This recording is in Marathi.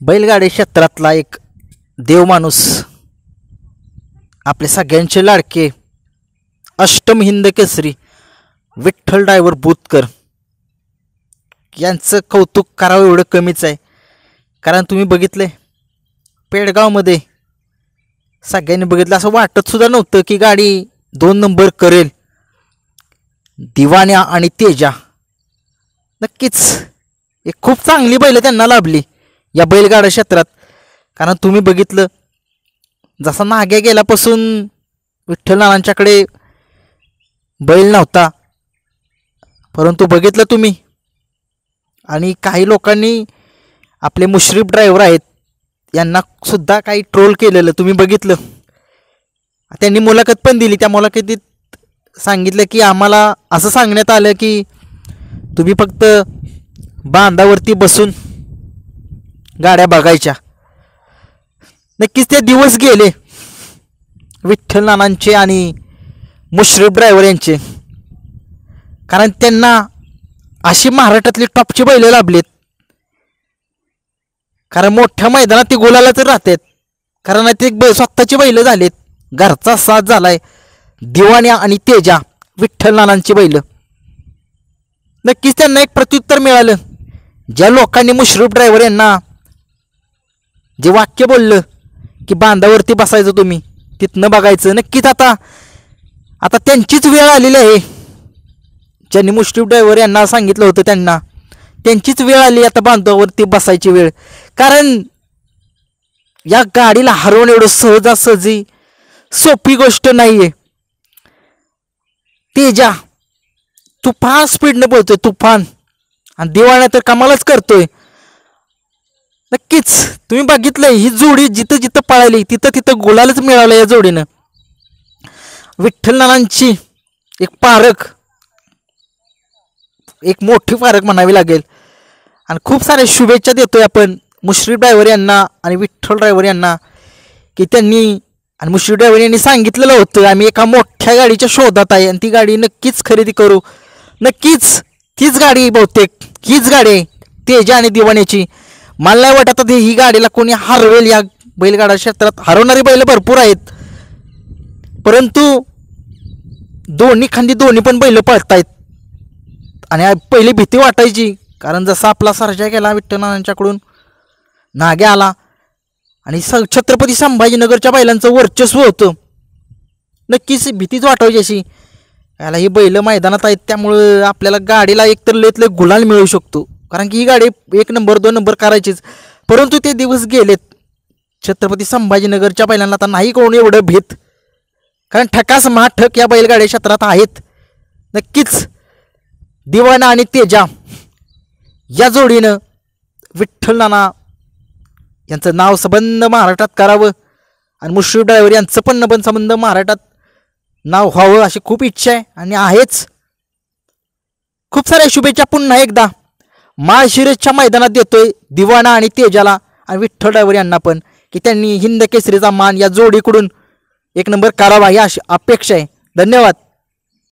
बैलगाडी क्षेत्रातला एक देवमाणूस, आपले सगळ्यांचे लाडके अष्टम हिंद केसरी विठ्ठल ड्रायव्हर बुतकर यांचं कौतुक करावं एवढं कमीच आहे. कारण तुम्ही बघितले पेडगावमध्ये सगळ्यांनी बघितलं, असं वाटत सुद्धा नव्हतं की गाडी 2 नंबर करेल. दिवाण्या आणि तेजा नक्कीच एक खूप चांगली बैल त्यांना लाभली या बैलगाडा क्षेत्रात. कारण तुम्ही बघितलं जसा नाग्या गेल्यापासून विठ्ठल नानांच्याकडे बैल नव्हता, परंतु बघितलं तुम्ही. आणि काही लोकांनी आपले मुश्रीफ ड्रायव्हर आहेत यांना सुद्धा काही ट्रोल केलेलं तुम्ही बघितलं. त्यांनी मुलाखत पण दिली. त्या मुलाखतीत सांगितलं की आम्हाला असं सांगण्यात आलं की तुम्ही फक्त बांधावरती बसून गाड्या बघायच्या. नक्कीच ते दिवस गेले विठ्ठल नानांचे आणि मुश्रीफ ड्रायव्हर यांचे. कारण त्यांना अशी महाराष्ट्रातली टॉपची बैलं लाभलीत. कारण मोठ्या मैदानात ती गोलाला तर राहतात. कारण ते स्वतःची बैलं झालेत. घरचा साथ झालाय. दिवाण्या आणि तेजा विठ्ठल नानांची बैलं. नक्कीच त्यांना एक प्रत्युत्तर मिळालं. ज्या लोकांनी मुश्रीफ ड्रायव्हर यांना जे वाक्य बोललं की बांधावरती बसायचं तुम्ही तिथनं बघायचं, नक्कीच आता त्यांचीच वेळ आलेली आहे. ज्यांनी मुश्रीफ ड्रायव्हर यांना सांगितलं होतं त्यांचीच वेळ आली आता बांधावरती बसायची वेळ. कारण या गाडीला हरवणं एवढं सहजासहजी सोपी गोष्ट नाहीये. तेजा तुफान स्पीडने बोलतोय, तुफान. आणि दिवाण्या तर कमालच करतोय. नक्कीच तुम्ही बघितलंय ही जोडी जिथं जिथं पळाली तिथं तिथं गुलालच मिळालं या जोडीनं. विठ्ठल नानांची एक पारख, एक मोठी पारख म्हणावी लागेल. आणि खूप साऱ्या शुभेच्छा देतोय आपण मुश्रीफ ड्रायव्हर यांना आणि विठ्ठल ड्रायव्हर यांना की त्यांनी आणि मुश्रीफ ड्रायव्हर यांनी सांगितलेलं होतं आम्ही एका मोठ्या गाडीच्या शोधात आहे आणि ती गाडी नक्कीच खरेदी करू. नक्कीच तीच गाडी, बहुतेक हीच गाडी आहे तेजा आणि दिवाण्याची. मला नाही वाटत ही गाडीला कोणी हरवेल. या बैलगाडा क्षेत्रात हरवणारी बैल भरपूर आहेत, परंतु दोन्ही खांदी दोन्ही पण बैल पळतायत. आणि पहिली भीती वाटायची कारण जसा आपला सर्जा गेला विठ्ठल नानांच्याकडून, नाग्या आला आणि छत्रपती संभाजीनगरच्या बैलांचं वर्चस्व होतं. नक्कीच भीतीच वाटायची अशी, याला ही बैल मैदानात आहेत त्यामुळं आपल्याला गाडीला एकतर लयतले गुलाल मिळू शकतो. कारण की ही गाडी 1 नंबर 2 नंबर करायचीच. परंतु ते दिवस गेलेत. छत्रपती संभाजीनगरच्या बैलांना आता नाही कोण एवढं भीत. कारण ठकास महाठक या बैलगाड्या क्षेत्रात आहेत. नक्कीच दिवाणा आणि तेजा या जोडीनं विठ्ठल नाना यांचं नाव संबंध महाराष्ट्रात करावं आणि मुश्रीफ ड्रायव्हर यांचं पण संबंध महाराष्ट्रात नाव व्हावं अशी खूप इच्छा आहे आणि आहेच. खूप साऱ्या शुभेच्छा पुन्हा एकदा माळशिरसच्या मैदानात देतोय दिवाणा आणि तेजाला आणि विठ्ठल ड्रायव्हर यांना पण की त्यांनी हिंद केसरीचा मान या जोडीकडून 1 नंबर करावा ही अपेक्षा आहे. धन्यवाद.